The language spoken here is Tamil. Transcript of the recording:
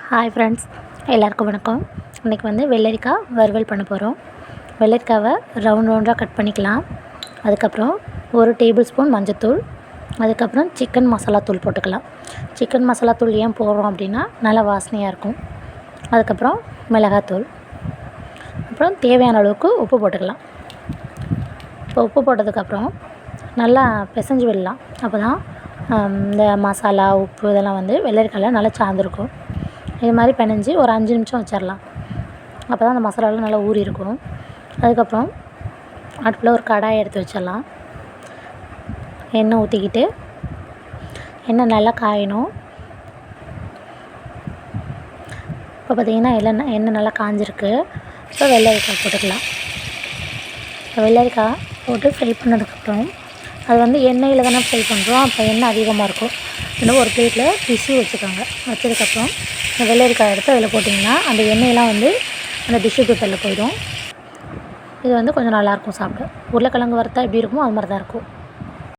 ஹாய் ஃப்ரெண்ட்ஸ், எல்லாருக்கும் வணக்கம். இன்றைக்கி வந்து வெள்ளரிக்காய் வறுவல் பண்ண போகிறோம். வெள்ளரிக்காவை ரவுண்டாக கட் பண்ணிக்கலாம். அதுக்கப்புறம் 1 டேபிள் ஸ்பூன் மஞ்சத்தூள், அதுக்கப்புறம் சிக்கன் மசாலா தூள் போட்டுக்கலாம். சிக்கன் மசாலா தூள் ஏன் போடுறோம் அப்படின்னா நல்லா வாசனையாக இருக்கும். அதுக்கப்புறம் மிளகாத்தூள், அப்புறம் தேவையான அளவுக்கு உப்பு போட்டுக்கலாம். இப்போ உப்பு போட்டதுக்கப்புறம் நல்லா பிசைஞ்சு விடலாம். அப்போ தான் இந்த மசாலா உப்பு இதெல்லாம் வந்து வெள்ளரிக்காயில் நல்லா சார்ந்துருக்கும். இது மாதிரி பிணைஞ்சி ஒரு 5 நிமிஷம் வச்சிடலாம். அப்போ தான் அந்த மசாலாலாம் நல்லா ஊறி இருக்கும். அதுக்கப்புறம் அடுப்பில் ஒரு கடாயை எடுத்து வச்சிடலாம். எண்ணெய் ஊற்றிக்கிட்டு எண்ணெய் நல்லா காயணும். இப்போ பார்த்திங்கன்னா எண்ணெய் நல்லா காஞ்சிருக்கு. இப்போ வெள்ளரிக்காய் போட்டுக்கலாம். வெள்ளரிக்காய் போட்டு ஃப்ரை பண்ணதுக்கப்புறம் அது வந்து எண்ணெயில் தானே ஃப்ரை பண்ணுறோம், அப்போ எண்ணெய் அதிகமாக இருக்கும். இன்னும் ஒரு பிளேட்டில் டிஷ்யூ வச்சுக்கோங்க. வச்சதுக்கப்புறம் இந்த வெள்ளரிக்காய் எடுத்து அதில் போட்டிங்கன்னா அந்த எண்ணெயெல்லாம் வந்து அந்த டிஷ்யூ பேப்பரில் போயிடும். இது வந்து கொஞ்சம் நல்லாயிருக்கும் சாப்பிட. உருளைக்கிழங்கு வறுத்தா எப்படி இருக்குமோ அது மாதிரி தான் இருக்கும்.